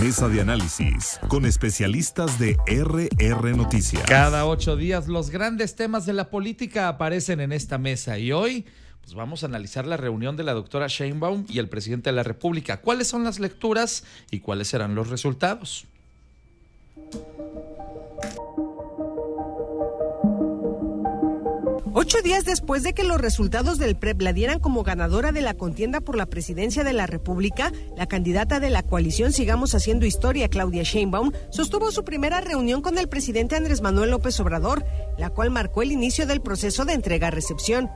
Mesa de análisis con especialistas de RR Noticias. Cada 8 días los grandes temas de la política aparecen en esta mesa y hoy pues vamos a analizar la reunión de la doctora Sheinbaum y el presidente de la República. ¿Cuáles son las lecturas y cuáles serán los resultados? Ocho días después de que los resultados del PREP la dieran como ganadora de la contienda por la presidencia de la República, la candidata de la coalición Sigamos Haciendo Historia, Claudia Sheinbaum, sostuvo su primera reunión con el presidente Andrés Manuel López Obrador, la cual marcó el inicio del proceso de entrega-recepción.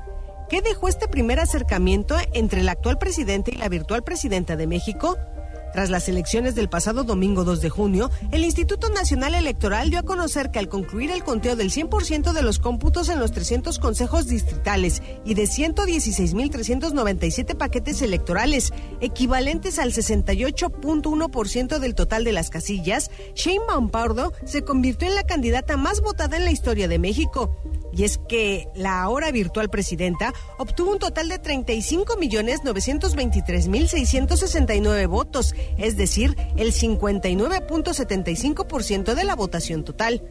¿Qué dejó este primer acercamiento entre el actual presidente y la virtual presidenta de México? Tras las elecciones del pasado domingo 2 de junio, el Instituto Nacional Electoral dio a conocer que al concluir el conteo del 100% de los cómputos en los 300 consejos distritales y de 116,397 paquetes electorales, equivalentes al 68.1% del total de las casillas, Sheinbaum Pardo se convirtió en la candidata más votada en la historia de México. Y es que la ahora virtual presidenta obtuvo un total de 35,923,669 votos, es decir, el 59.75% de la votación total.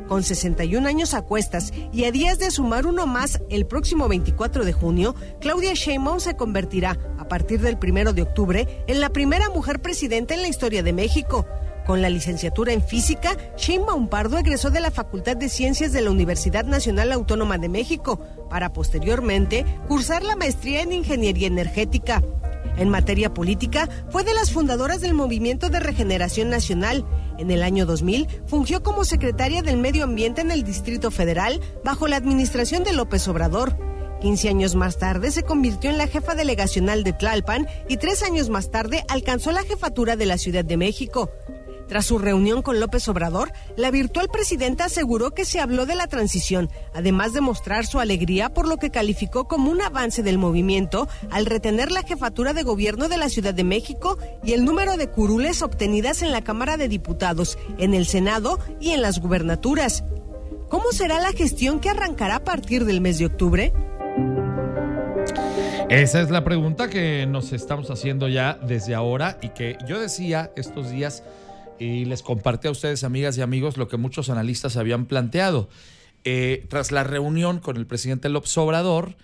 Con 61 años a cuestas y a días de sumar uno más el próximo 24 de junio, Claudia Sheinbaum se convertirá, a partir del 1 de octubre, en la primera mujer presidenta en la historia de México. Con la licenciatura en Física, Sheinbaum Pardo egresó de la Facultad de Ciencias de la Universidad Nacional Autónoma de México, para posteriormente cursar la maestría en Ingeniería Energética. En materia política, fue de las fundadoras del Movimiento de Regeneración Nacional. En el año 2000, fungió como secretaria del Medio Ambiente en el Distrito Federal, bajo la administración de López Obrador. 15 años más tarde se convirtió en la jefa delegacional de Tlalpan y 3 años más tarde alcanzó la jefatura de la Ciudad de México. Tras su reunión con López Obrador, la virtual presidenta aseguró que se habló de la transición, además de mostrar su alegría por lo que calificó como un avance del movimiento al retener la jefatura de gobierno de la Ciudad de México y el número de curules obtenidas en la Cámara de Diputados, en el Senado y en las gubernaturas. ¿Cómo será la gestión que arrancará a partir del mes de octubre? Esa es la pregunta que nos estamos haciendo ya desde ahora y que yo decía estos días y les compartí a ustedes, amigas y amigos, lo que muchos analistas habían planteado. Tras la reunión con el presidente López Obrador,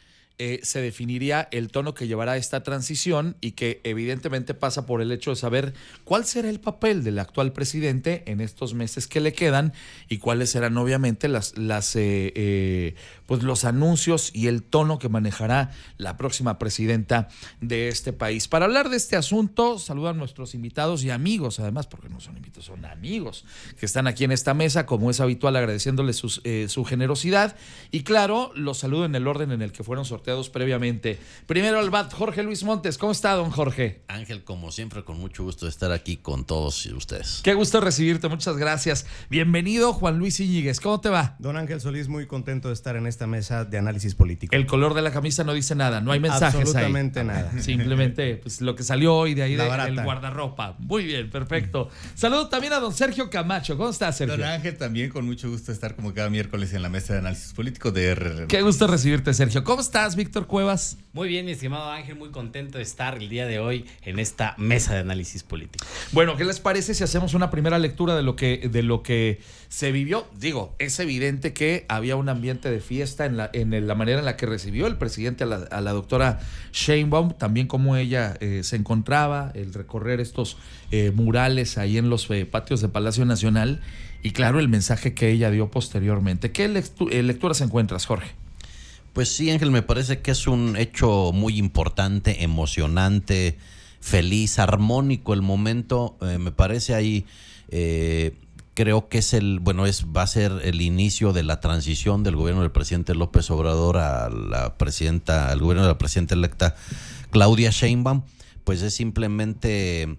se definiría el tono que llevará esta transición y que evidentemente pasa por el hecho de saber cuál será el papel del actual presidente en estos meses que le quedan y cuáles serán obviamente los anuncios y el tono que manejará la próxima presidenta de este país. Para hablar de este asunto, saludo a nuestros invitados y amigos, además, porque no son invitados, son amigos que están aquí en esta mesa, como es habitual, agradeciéndoles su generosidad. Y claro, los saludo en el orden en el que fueron sorteados previamente. Primero al BAT, Jorge Luis Montes. ¿Cómo está, don Jorge? Ángel, como siempre, con mucho gusto de estar aquí con todos ustedes. Qué gusto recibirte, muchas gracias. Bienvenido, Juan Luis Íñiguez. ¿Cómo te va? Don Ángel Solís, muy contento de estar en esta mesa de análisis político. El color de la camisa no dice nada, no hay mensajes absolutamente ahí. Nada. Simplemente pues, lo que salió hoy de ahí del guardarropa. Muy bien, perfecto. Saludo también a don Sergio Camacho. ¿Cómo estás, Sergio? Don Ángel, también con mucho gusto de estar como cada miércoles en la mesa de análisis político de RR. Qué gusto recibirte, Sergio. ¿Cómo estás, Víctor Cuevas? Muy bien, mi estimado Ángel, muy contento de estar el día de hoy en esta mesa de análisis político. Bueno, ¿qué les parece si hacemos una primera lectura de lo que se vivió? Digo, es evidente que había un ambiente de fiesta en la manera en la que recibió el presidente a la doctora Sheinbaum, también cómo ella se encontraba, el recorrer estos murales ahí en los patios de Palacio Nacional y claro, el mensaje que ella dio posteriormente. ¿Qué lecturas encuentras, Jorge? Pues sí, Ángel, me parece que es un hecho muy importante, emocionante, feliz, armónico el momento. Me parece ahí, creo que va a ser el inicio de la transición del gobierno del presidente López Obrador al gobierno de la presidenta electa Claudia Sheinbaum. Pues es simplemente,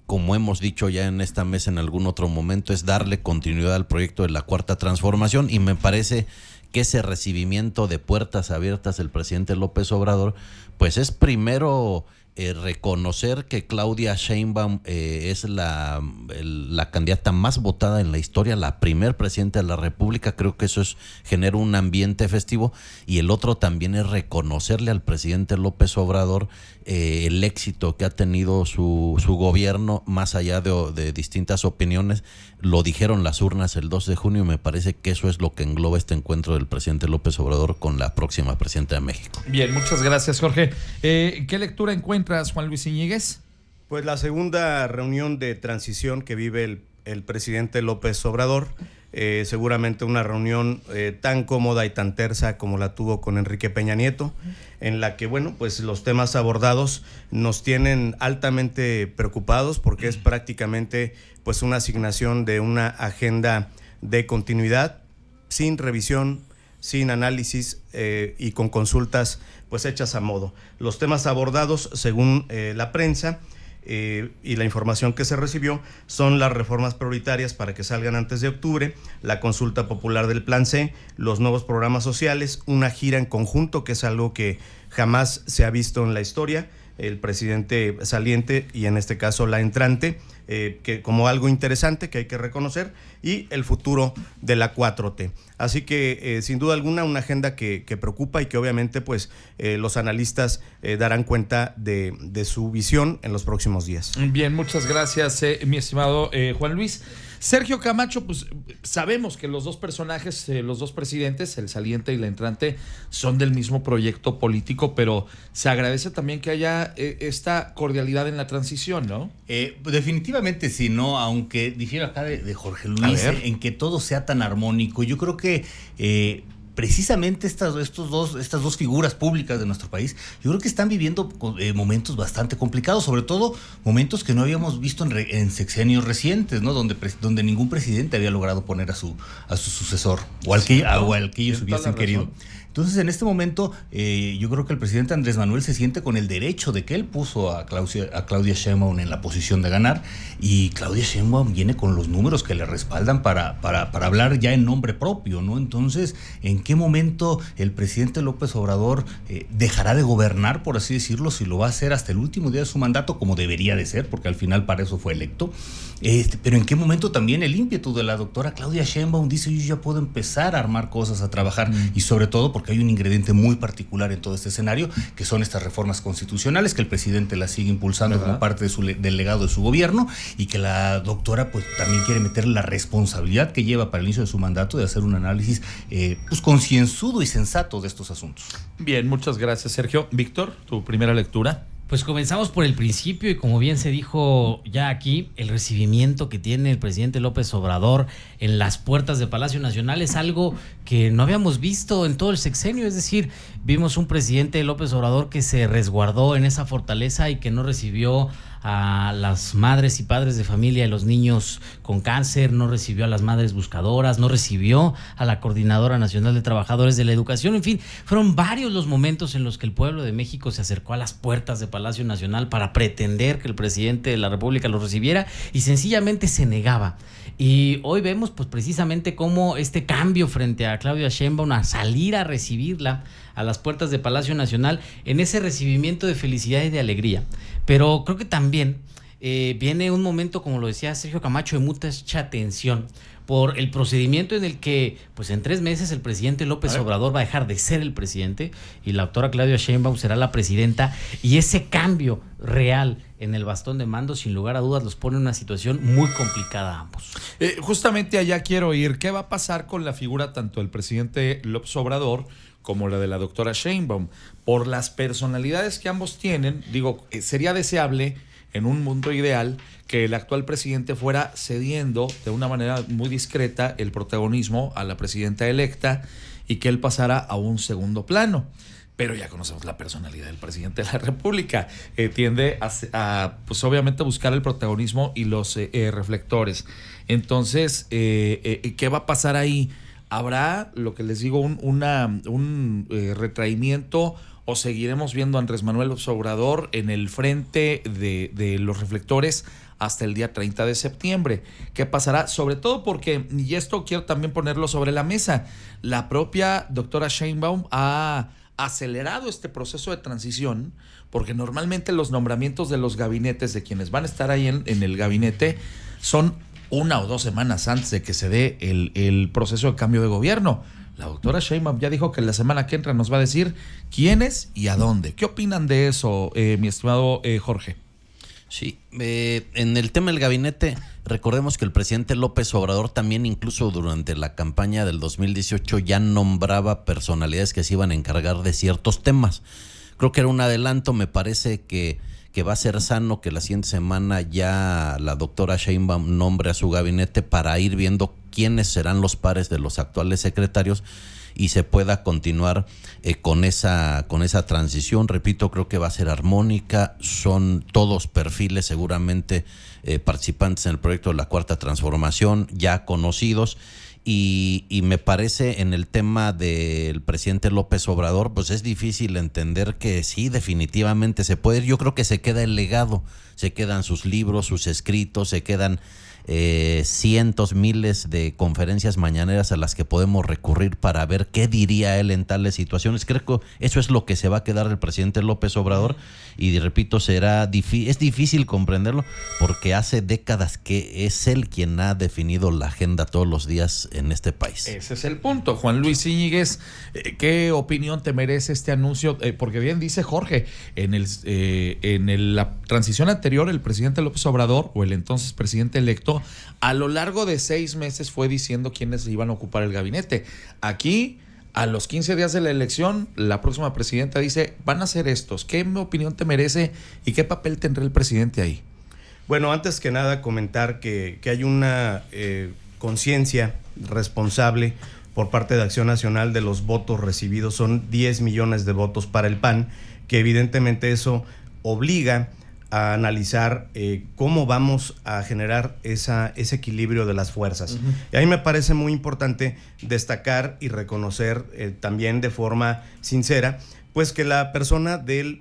como hemos dicho ya en esta mesa en algún otro momento, es darle continuidad al proyecto de la Cuarta Transformación y me parece que ese recibimiento de puertas abiertas del presidente López Obrador, pues es primero reconocer que Claudia Sheinbaum es la candidata más votada en la historia, la primer presidenta de la República. Creo que eso genera un ambiente festivo. Y el otro también es reconocerle al presidente López Obrador el éxito que ha tenido su gobierno, más allá de distintas opiniones. Lo dijeron las urnas el 2 de junio y me parece que eso es lo que engloba este encuentro del presidente López Obrador con la próxima presidenta de México. Bien, muchas gracias, Jorge. ¿Qué lectura encuentras, Juan Luis Íñiguez? Pues la segunda reunión de transición que vive el presidente López Obrador, seguramente una reunión tan cómoda y tan tersa como la tuvo con Enrique Peña Nieto, en la que, bueno, pues los temas abordados nos tienen altamente preocupados porque es prácticamente pues una asignación de una agenda de continuidad, sin revisión, sin análisis y con consultas pues hechas a modo. Los temas abordados, según la prensa y la información que se recibió, son las reformas prioritarias para que salgan antes de octubre, la consulta popular del Plan C, los nuevos programas sociales, una gira en conjunto, que es algo que jamás se ha visto en la historia, el presidente saliente y en este caso la entrante, que como algo interesante que hay que reconocer, y el futuro de la 4T. Así que sin duda alguna una agenda que preocupa y que obviamente pues los analistas darán cuenta de su visión en los próximos días. Bien, muchas gracias, mi estimado Juan Luis. Sergio Camacho, pues sabemos que los dos personajes, los dos presidentes, el saliente y la entrante, son del mismo proyecto político, pero se agradece también que haya esta cordialidad en la transición, ¿no? Definitivamente sí, ¿no? Aunque difiero acá de Jorge Luis en que todo sea tan armónico. Yo creo que precisamente estas dos figuras públicas de nuestro país, yo creo que están viviendo momentos bastante complicados, sobre todo momentos que no habíamos visto en sexenios recientes, ¿no? Donde ningún presidente había logrado poner a su sucesor o al que ellos hubiesen querido. Entonces, en este momento, yo creo que el presidente Andrés Manuel se siente con el derecho de que él puso a Claudia Sheinbaum en la posición de ganar, y Claudia Sheinbaum viene con los números que le respaldan para hablar ya en nombre propio, ¿no? Entonces, ¿en qué momento el presidente López Obrador dejará de gobernar, por así decirlo, si lo va a hacer hasta el último día de su mandato, como debería de ser, porque al final para eso fue electo? Pero ¿en qué momento también el ímpetu de la doctora Claudia Sheinbaum dice: yo ya puedo empezar a armar cosas, a trabajar, y sobre todo porque hay un ingrediente muy particular en todo este escenario, que son estas reformas constitucionales, que el presidente las sigue impulsando como parte del legado de su gobierno, y que la doctora pues también quiere meter la responsabilidad que lleva para el inicio de su mandato de hacer un análisis pues concienzudo y sensato de estos asuntos. Bien, muchas gracias, Sergio. Víctor, tu primera lectura. Pues comenzamos por el principio, y como bien se dijo ya aquí, el recibimiento que tiene el presidente López Obrador en las puertas de Palacio Nacional es algo que no habíamos visto en todo el sexenio. Es decir, vimos un presidente López Obrador que se resguardó en esa fortaleza y que no recibió a las madres y padres de familia y los niños con cáncer, no recibió a las madres buscadoras, no recibió a la Coordinadora Nacional de Trabajadores de la Educación. En fin, fueron varios los momentos en los que el pueblo de México se acercó a las puertas de Palacio Nacional para pretender que el presidente de la República lo recibiera, y sencillamente se negaba. Y hoy vemos pues precisamente cómo este cambio frente a Claudia Sheinbaum, a salir a recibirla a las puertas de Palacio Nacional, en ese recibimiento de felicidad y de alegría. Pero creo que también viene un momento, como lo decía Sergio Camacho, de mucha tensión por el procedimiento en el que pues en 3 meses el presidente López Obrador va a dejar de ser el presidente y la doctora Claudia Sheinbaum será la presidenta, y ese cambio real en el bastón de mando sin lugar a dudas los pone en una situación muy complicada a ambos. Justamente allá quiero ir. ¿Qué va a pasar con la figura tanto del presidente López Obrador como la de la doctora Sheinbaum? Por las personalidades que ambos tienen, digo, sería deseable en un mundo ideal que el actual presidente fuera cediendo de una manera muy discreta el protagonismo a la presidenta electa y que él pasara a un segundo plano. Pero ya conocemos la personalidad del presidente de la República. Tiende a pues obviamente buscar el protagonismo y los reflectores. Entonces, ¿qué va a pasar ahí? ¿Habrá, lo que les digo, un retraimiento, o seguiremos viendo a Andrés Manuel López Obrador en el frente de los reflectores hasta el día 30 de septiembre? ¿Qué pasará? Sobre todo porque, y esto quiero también ponerlo sobre la mesa, la propia doctora Sheinbaum ha acelerado este proceso de transición, porque normalmente los nombramientos de los gabinetes, de quienes van a estar ahí en el gabinete, son 1 o 2 semanas antes de que se dé el proceso de cambio de gobierno. La doctora Sheinbaum ya dijo que la semana que entra nos va a decir quiénes y a dónde. ¿Qué opinan de eso, mi estimado Jorge? Sí, en el tema del gabinete, recordemos que el presidente López Obrador también, incluso durante la campaña del 2018, ya nombraba personalidades que se iban a encargar de ciertos temas. Creo que era un adelanto. Me parece que va a ser sano que la siguiente semana ya la doctora Sheinbaum nombre a su gabinete para ir viendo quiénes serán los pares de los actuales secretarios y se pueda continuar con esa transición. Repito, creo que va a ser armónica, son todos perfiles seguramente participantes en el proyecto de la Cuarta Transformación, ya conocidos, y me parece en el tema del presidente López Obrador, pues es difícil entender que sí, definitivamente se puede. Yo creo que se queda el legado, se quedan sus libros, sus escritos, se quedan cientos, miles de conferencias mañaneras a las que podemos recurrir para ver qué diría él en tales situaciones. Creo que eso es lo que se va a quedar del presidente López Obrador, y repito, es difícil comprenderlo porque hace décadas que es él quien ha definido la agenda todos los días en este país. Ese es el punto. Juan Luis Íñiguez, ¿qué opinión te merece este anuncio? Porque bien dice Jorge, en la transición anterior, el presidente López Obrador, o el entonces presidente electo, a lo largo de 6 meses fue diciendo quiénes iban a ocupar el gabinete. Aquí, a los 15 días de la elección, la próxima presidenta dice, van a ser estos. ¿Qué opinión te merece y qué papel tendrá el presidente ahí? Bueno, antes que nada comentar que hay una conciencia responsable por parte de Acción Nacional de los votos recibidos. Son 10 millones de votos para el PAN, que evidentemente eso obliga a analizar cómo vamos a generar ese equilibrio de las fuerzas. Uh-huh. Y a mí me parece muy importante destacar y reconocer también de forma sincera, pues que la persona del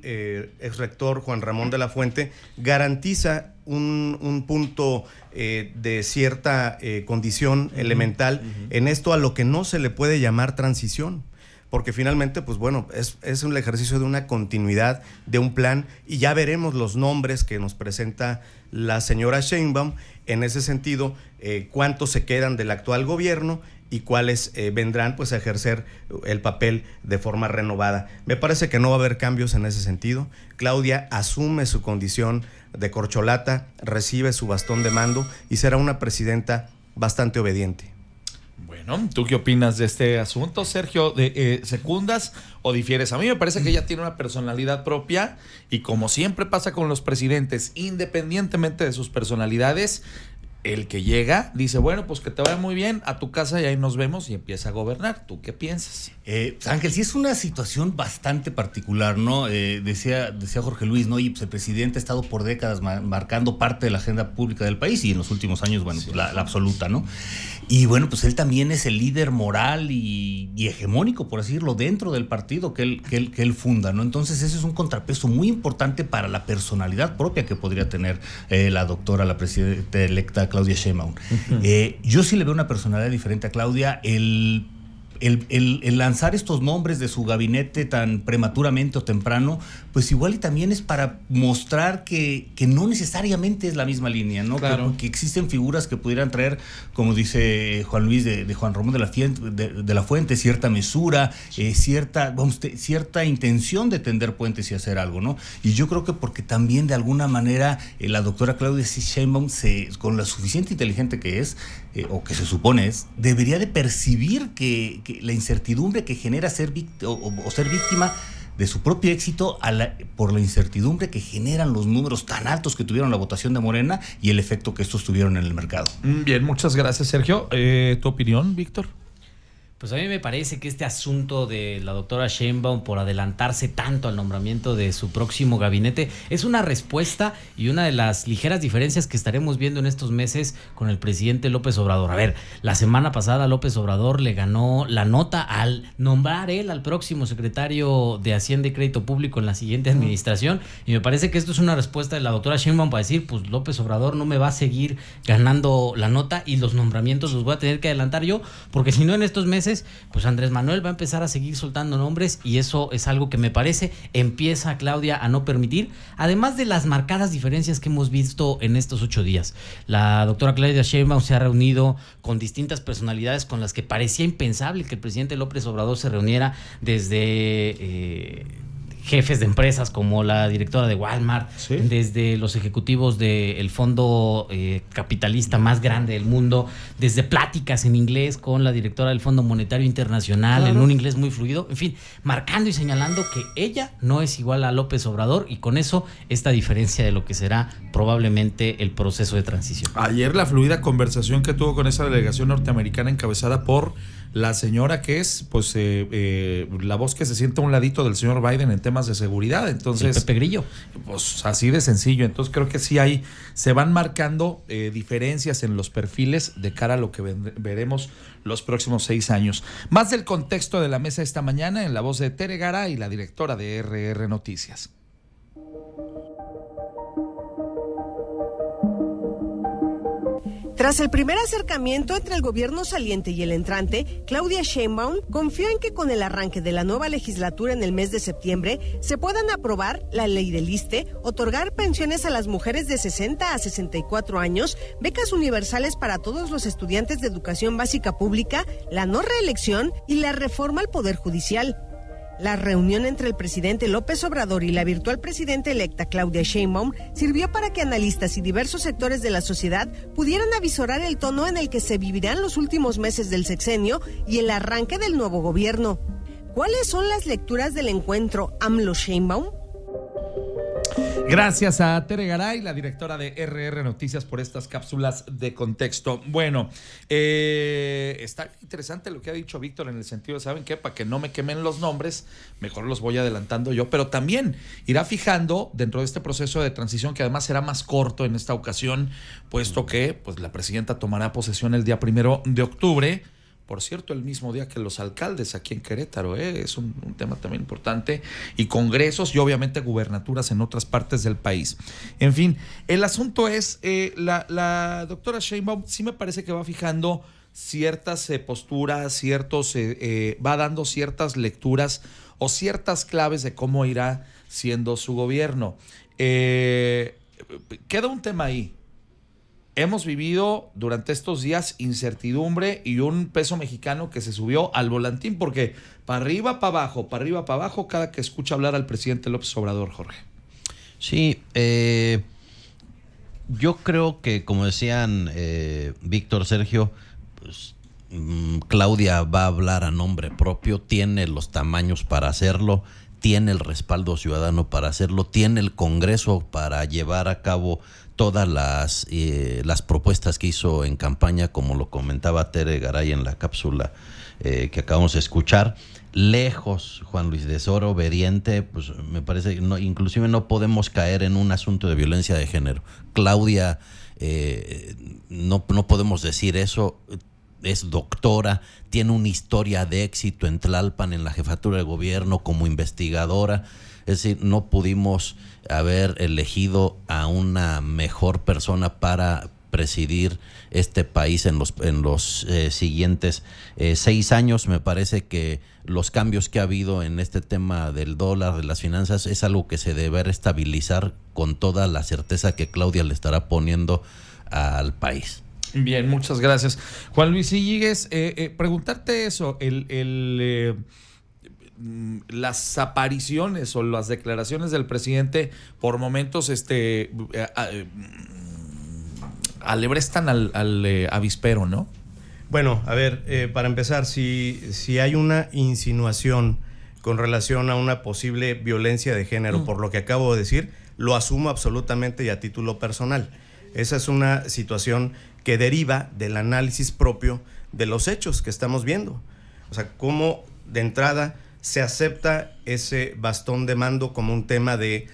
exrector Juan Ramón de la Fuente garantiza un punto de cierta condición elemental en esto a lo que no se le puede llamar transición. Porque finalmente, pues bueno, es un ejercicio de una continuidad, de un plan, y ya veremos los nombres que nos presenta la señora Sheinbaum. En ese sentido, cuántos se quedan del actual gobierno y cuáles vendrán pues a ejercer el papel de forma renovada. Me parece que no va a haber cambios en ese sentido. Claudia asume su condición de corcholata, recibe su bastón de mando y será una presidenta bastante obediente. Bueno, ¿tú qué opinas de este asunto, Sergio? ¿Secundas o difieres? A mí me parece que ella tiene una personalidad propia y, como siempre pasa con los presidentes, independientemente de sus personalidades, el que llega dice, bueno, pues que te vaya muy bien, a tu casa y ahí nos vemos, y empieza a gobernar. ¿Tú qué piensas? Ángel, sí es una situación bastante particular, ¿no? Decía Jorge Luis, ¿no? Y pues el presidente ha estado por décadas marcando parte de la agenda pública del país, y en los últimos años, bueno, pues la absoluta, ¿no? Y bueno, pues él también es el líder moral y hegemónico, por así decirlo, dentro del partido que él funda, ¿no? Entonces ese es un contrapeso muy importante para la personalidad propia que podría tener la doctora, la presidenta electa Claudia Sheinbaum. Uh-huh. Yo sí le veo una personalidad diferente a Claudia. El lanzar estos nombres de su gabinete tan prematuramente o temprano, pues igual y también es para mostrar que no necesariamente es la misma línea, ¿no? Claro. Que existen figuras que pudieran traer, como dice Juan Luis, de Juan Ramón de la Fuente, cierta mesura, cierta intención de tender puentes y hacer algo, ¿no? Y yo creo que porque también de alguna manera la doctora Claudia Sheinbaum, con la suficiente inteligente que es, o que se supone es, debería de percibir que la incertidumbre que genera ser víctima de su propio éxito por la incertidumbre que generan los números tan altos que tuvieron la votación de Morena y el efecto que estos tuvieron en el mercado. Bien, muchas gracias, Sergio. ¿Tu opinión, Víctor? Pues a mí me parece que este asunto de la doctora Sheinbaum por adelantarse tanto al nombramiento de su próximo gabinete es una respuesta y una de las ligeras diferencias que estaremos viendo en estos meses con el presidente López Obrador. A ver, la semana pasada López Obrador le ganó la nota al nombrar él al próximo secretario de Hacienda y Crédito Público en la siguiente administración, y me parece que esto es una respuesta de la doctora Sheinbaum para decir, pues López Obrador no me va a seguir ganando la nota y los nombramientos los voy a tener que adelantar yo, porque si no en estos meses nacionales, pues Andrés Manuel va a empezar a seguir soltando nombres y eso es algo que me parece empieza Claudia a no permitir, además de las marcadas diferencias que hemos visto en estos 8 días. La doctora Claudia Sheinbaum se ha reunido con distintas personalidades con las que parecía impensable que el presidente López Obrador se reuniera, desde jefes de empresas como la directora de Walmart, ¿sí?, desde los ejecutivos del fondo capitalista más grande del mundo, desde pláticas en inglés con la directora del Fondo Monetario Internacional, claro, en un inglés muy fluido, en fin, marcando y señalando que ella no es igual a López Obrador, y con eso esta diferencia de lo que será probablemente el proceso de transición. Ayer la fluida conversación que tuvo con esa delegación norteamericana encabezada por la señora que es, pues, la voz que se sienta a un ladito del señor Biden en temas de seguridad. Entonces, Pepe Grillo. Pues así de sencillo. Entonces creo que sí se van marcando diferencias en los perfiles de cara a lo que veremos los próximos 6 años. Más del contexto de la mesa esta mañana en la voz de Tere Garay, la directora de RR Noticias. Tras el primer acercamiento entre el gobierno saliente y el entrante, Claudia Sheinbaum confió en que con el arranque de la nueva legislatura en el mes de septiembre se puedan aprobar la ley del ISSSTE, otorgar pensiones a las mujeres de 60 a 64 años, becas universales para todos los estudiantes de educación básica pública, la no reelección y la reforma al Poder Judicial. La reunión entre el presidente López Obrador y la virtual presidenta electa Claudia Sheinbaum sirvió para que analistas y diversos sectores de la sociedad pudieran avisorar el tono en el que se vivirán los últimos meses del sexenio y el arranque del nuevo gobierno. ¿Cuáles son las lecturas del encuentro AMLO-Sheinbaum? Gracias a Tere Garay, la directora de RR Noticias, por estas cápsulas de contexto. Bueno, está interesante lo que ha dicho Víctor en el sentido de, ¿saben qué? Para que no me quemen los nombres, mejor los voy adelantando yo, pero también irá fijando dentro de este proceso de transición, que además será más corto en esta ocasión, puesto que pues la presidenta tomará posesión el día 1 de octubre. Por cierto, el mismo día que los alcaldes aquí en Querétaro, es un tema también importante, y congresos y obviamente gubernaturas en otras partes del país. En fin, el asunto es, la doctora Sheinbaum sí me parece que va fijando ciertas posturas, va dando ciertas lecturas o ciertas claves de cómo irá siendo su gobierno. Queda un tema ahí. Hemos vivido durante estos días incertidumbre y un peso mexicano que se subió al volantín, porque para arriba, para abajo, cada que escucha hablar al presidente López Obrador, Jorge. Sí, yo creo que, como decían Víctor, Sergio, pues, Claudia va a hablar a nombre propio, tiene los tamaños para hacerlo, tiene el respaldo ciudadano para hacerlo, tiene el Congreso para llevar a cabo todas las propuestas que hizo en campaña, como lo comentaba Tere Garay en la cápsula que acabamos de escuchar. Lejos, Juan Luis, de ser obediente, pues me parece que inclusive no podemos caer en un asunto de violencia de género. Claudia, no podemos decir eso. Es doctora, tiene una historia de éxito en Tlalpan, en la jefatura de gobierno, como investigadora. Es decir, no pudimos haber elegido a una mejor persona para presidir este país en los siguientes 6 años. Me parece que los cambios que ha habido en este tema del dólar, de las finanzas, es algo que se debe estabilizar con toda la certeza que Claudia le estará poniendo al país. Bien, muchas gracias. Juan Luis Íñiguez, preguntarte eso, las apariciones o las declaraciones del presidente por momentos alebrestan al avispero, ¿no? Bueno, a ver, para empezar, si hay una insinuación con relación a una posible violencia de género, por lo que acabo de decir, lo asumo absolutamente y a título personal. Esa es una situación que deriva del análisis propio de los hechos que estamos viendo. O sea, cómo de entrada se acepta ese bastón de mando como un tema de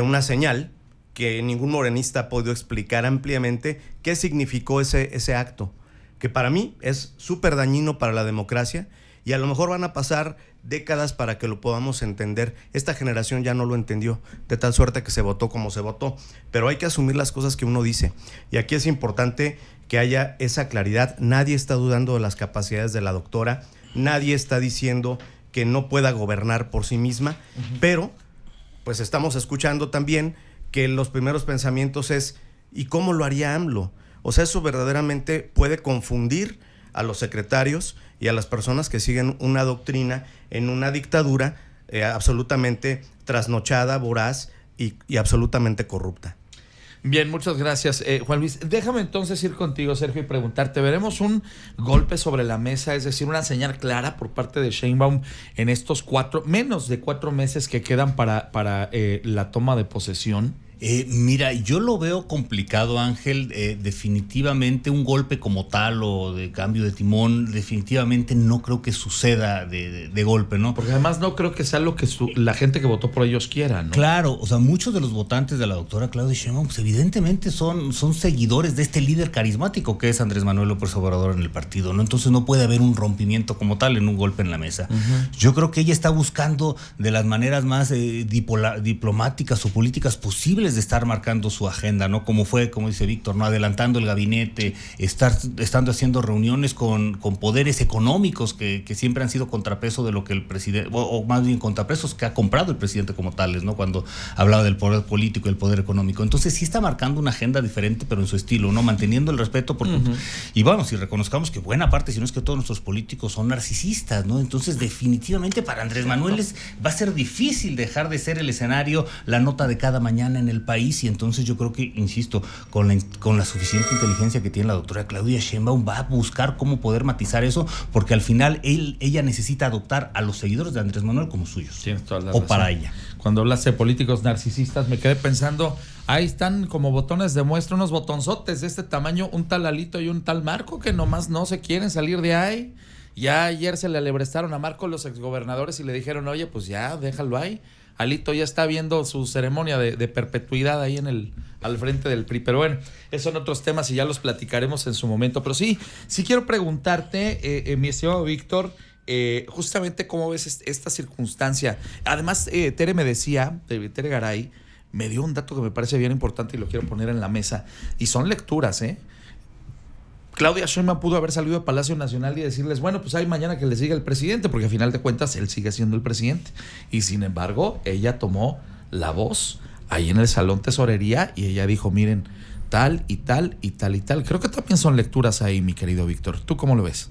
una señal que ningún morenista ha podido explicar ampliamente qué significó ese acto, que para mí es súper dañino para la democracia, y a lo mejor van a pasar décadas para que lo podamos entender. Esta generación ya no lo entendió, de tal suerte que se votó como se votó, pero hay que asumir las cosas que uno dice, y aquí es importante que haya esa claridad. Nadie está dudando de las capacidades de la doctora, nadie está diciendo que no pueda gobernar por sí misma, pero pues estamos escuchando también que los primeros pensamientos es ¿y cómo lo haría AMLO? O sea, eso verdaderamente puede confundir a los secretarios y a las personas que siguen una doctrina en una dictadura absolutamente trasnochada, voraz y absolutamente corrupta. Bien, muchas gracias, Juan Luis. Déjame entonces ir contigo, Sergio, y preguntarte, ¿veremos un golpe sobre la mesa, es decir, una señal clara por parte de Sheinbaum en estos menos de 4 meses que quedan para la toma de posesión? Mira, yo lo veo complicado, Ángel. Definitivamente un golpe como tal o de cambio de timón, definitivamente no creo que suceda de golpe, ¿no? Porque además no creo que sea lo que la gente que votó por ellos quiera, ¿no? Claro, o sea, muchos de los votantes de la doctora Claudia Sheinbaum, pues evidentemente son seguidores de este líder carismático que es Andrés Manuel López Obrador en el partido, ¿no? Entonces no puede haber un rompimiento como tal en un golpe en la mesa. Yo creo que ella está buscando de las maneras más diplomáticas o políticas posibles de estar marcando su agenda, ¿no? Como fue, como dice Víctor, ¿no? Adelantando el gabinete, estando haciendo reuniones con poderes económicos que siempre han sido contrapeso de lo que el presidente, o más bien contrapesos que ha comprado el presidente como tales, ¿no? Cuando hablaba del poder político y el poder económico. Entonces sí está marcando una agenda diferente, pero en su estilo, ¿no? Manteniendo el respeto porque, y bueno, si reconozcamos que buena parte, si no es que todos nuestros políticos son narcisistas, ¿no? Entonces definitivamente para Andrés Manuel va a ser difícil dejar de ser el escenario, la nota de cada mañana en el país. Y entonces yo creo que, insisto, con la suficiente inteligencia que tiene la doctora Claudia Sheinbaum, va a buscar cómo poder matizar eso, porque al final ella necesita adoptar a los seguidores de Andrés Manuel como suyos. Tienes toda la o razón. para ella. Cuando hablaste de políticos narcisistas, me quedé pensando, ahí están como botones de muestra, unos botonzotes de este tamaño, un tal Alito y un tal Marco, que nomás no se quieren salir de ahí. Ya ayer se le alebrestaron a Marco los exgobernadores y le dijeron, oye, pues ya, déjalo ahí. Alito ya está viendo su ceremonia de perpetuidad ahí al frente del PRI. Pero bueno, esos son otros temas y ya los platicaremos en su momento. Pero sí quiero preguntarte, mi estimado Víctor, justamente cómo ves esta circunstancia. Además, Tere me decía, Tere Garay, me dio un dato que me parece bien importante y lo quiero poner en la mesa. Y son lecturas, Claudia Sheinbaum pudo haber salido de Palacio Nacional y decirles, bueno, pues hay mañana que le siga el presidente, porque a final de cuentas él sigue siendo el presidente. Y sin embargo, ella tomó la voz ahí en el Salón Tesorería y ella dijo, miren, tal y tal y tal y tal. Creo que también son lecturas ahí, mi querido Víctor. ¿Tú cómo lo ves?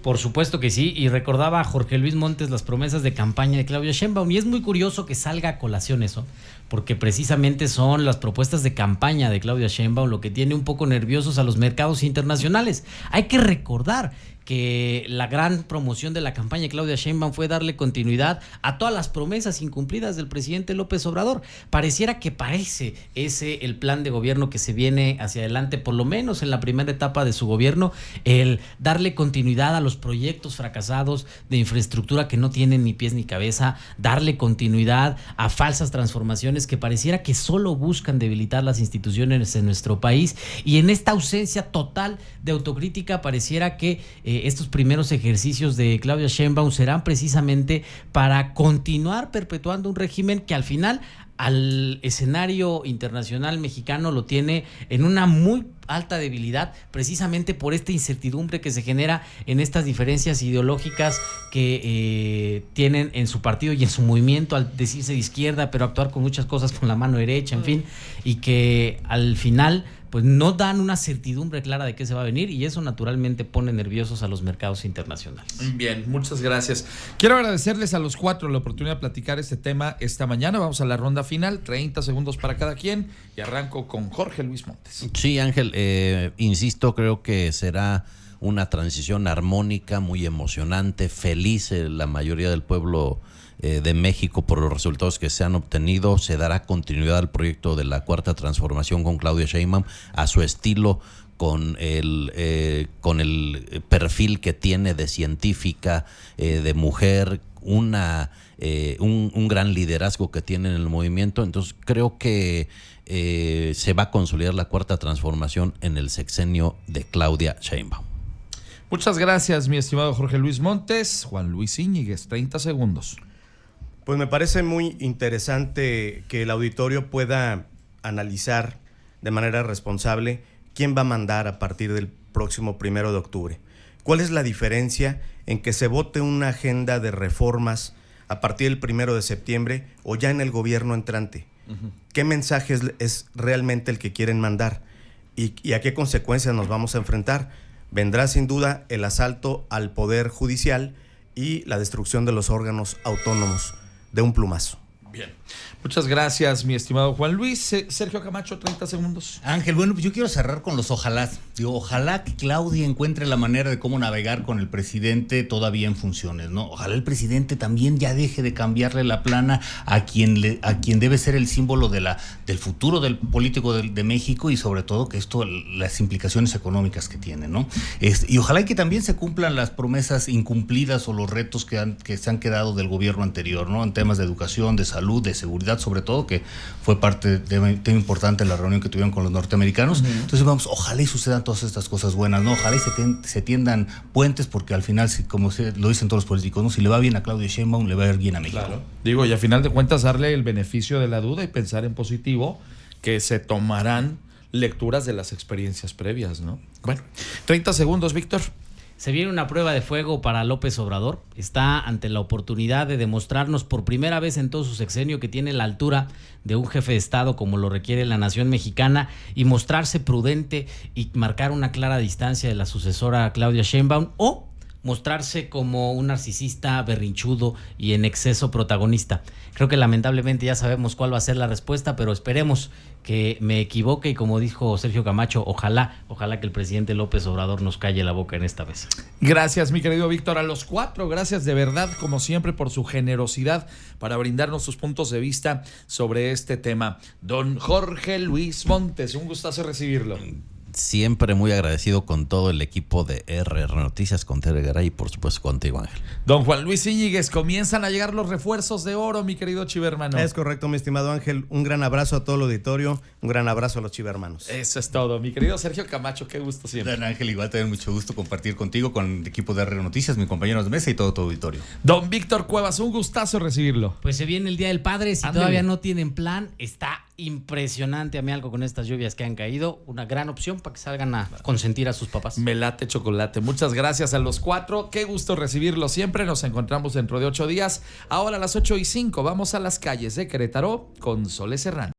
Por supuesto que sí, y recordaba a Jorge Luis Montes las promesas de campaña de Claudia Sheinbaum, y es muy curioso que salga a colación eso, porque precisamente son las propuestas de campaña de Claudia Sheinbaum lo que tiene un poco nerviosos a los mercados internacionales. Hay que recordar que la gran promoción de la campaña de Claudia Sheinbaum fue darle continuidad a todas las promesas incumplidas del presidente López Obrador. Pareciera que parece ese el plan de gobierno que se viene hacia adelante, por lo menos en la primera etapa de su gobierno, el darle continuidad a los proyectos fracasados de infraestructura que no tienen ni pies ni cabeza, darle continuidad a falsas transformaciones que pareciera que solo buscan debilitar las instituciones en nuestro país, y en esta ausencia total de autocrítica pareciera que estos primeros ejercicios de Claudia Sheinbaum serán precisamente para continuar perpetuando un régimen que al final al escenario internacional mexicano lo tiene en una muy alta debilidad, precisamente por esta incertidumbre que se genera en estas diferencias ideológicas que tienen en su partido y en su movimiento al decirse de izquierda, pero actuar con muchas cosas con la mano derecha, en fin, y que al final pues no dan una certidumbre clara de qué se va a venir, y eso naturalmente pone nerviosos a los mercados internacionales. Bien, muchas gracias. Quiero agradecerles a los 4 la oportunidad de platicar este tema esta mañana. Vamos a la ronda final, 30 segundos para cada quien, y arranco con Jorge Luis Montes. Sí, Ángel, insisto, creo que será una transición armónica, muy emocionante, feliz la mayoría del pueblo de México por los resultados que se han obtenido. Se dará continuidad al proyecto de la Cuarta Transformación con Claudia Sheinbaum a su estilo, con el perfil que tiene de científica, de mujer, un gran liderazgo que tiene en el movimiento. Entonces creo que se va a consolidar la Cuarta Transformación en el sexenio de Claudia Sheinbaum. Muchas gracias, mi estimado Jorge Luis Montes. Juan Luis Íñiguez, 30 segundos. Pues me parece muy interesante que el auditorio pueda analizar de manera responsable quién va a mandar a partir del próximo 1 de octubre. ¿Cuál es la diferencia en que se vote una agenda de reformas a partir del 1 de septiembre o ya en el gobierno entrante? ¿Qué mensaje es realmente el que quieren mandar? ¿Y a qué consecuencias nos vamos a enfrentar? Vendrá sin duda el asalto al Poder Judicial y la destrucción de los órganos autónomos de un plumazo. Bien. Muchas gracias, mi estimado Juan Luis. Sergio Camacho, 30 segundos. Ángel, bueno, pues yo quiero cerrar con los ojalá. Digo, ojalá que Claudia encuentre la manera de cómo navegar con el presidente todavía en funciones, ¿no? Ojalá el presidente también ya deje de cambiarle la plana a quien debe ser el símbolo del futuro del político de México, y sobre todo que las implicaciones económicas que tiene, ¿no? Y ojalá que también se cumplan las promesas incumplidas o los retos que se han quedado del gobierno anterior, ¿no? En temas de educación, de salud, de seguridad, sobre todo, que fue parte de tema importante en la reunión que tuvieron con los norteamericanos. Entonces vamos, ojalá y sucedan todas estas cosas buenas, ¿no? Ojalá y se tiendan puentes, porque al final, como lo dicen todos los políticos, ¿no? Si le va bien a Claudia Sheinbaum, le va a ir bien a México. Claro. Digo, y a final de cuentas darle el beneficio de la duda y pensar en positivo, que se tomarán lecturas de las experiencias previas, ¿no? Bueno, 30 segundos, Víctor. Se viene una prueba de fuego para López Obrador. Está ante la oportunidad de demostrarnos por primera vez en todo su sexenio que tiene la altura de un jefe de Estado como lo requiere la nación mexicana, y mostrarse prudente y marcar una clara distancia de la sucesora Claudia Sheinbaum, o mostrarse como un narcisista berrinchudo y en exceso protagonista. Creo que lamentablemente ya sabemos cuál va a ser la respuesta, pero esperemos que me equivoque, y como dijo Sergio Camacho, ojalá que el presidente López Obrador nos calle la boca en esta vez. Gracias, mi querido Víctor. A los cuatro, gracias de verdad, como siempre, por su generosidad para brindarnos sus puntos de vista sobre este tema. Don Jorge Luis Montes, un gustazo recibirlo. Siempre muy agradecido con todo el equipo de RR Noticias, con Tere Garay y por supuesto contigo, Ángel. Don Juan Luis Íñiguez, comienzan a llegar los refuerzos de oro, mi querido chivermano. Es correcto, mi estimado Ángel. Un gran abrazo a todo el auditorio, un gran abrazo a los chivermanos. Eso es todo, mi querido Sergio Camacho, qué gusto siempre. Dan Ángel, igual te da mucho gusto compartir contigo, con el equipo de RR Noticias, mis compañeros de mesa y todo tu auditorio. Don Víctor Cuevas, un gustazo recibirlo. Pues se viene el Día del Padre, si Ándale. todavía no tienen plan, está impresionante, Amialco, con estas lluvias que han caído, una gran opción para que salgan a consentir a sus papás. Me late chocolate. Muchas gracias a los cuatro. Qué gusto recibirlo siempre. Nos encontramos dentro de 8 días. Ahora a las 8:05 vamos a las calles de Querétaro con Sole Serrano.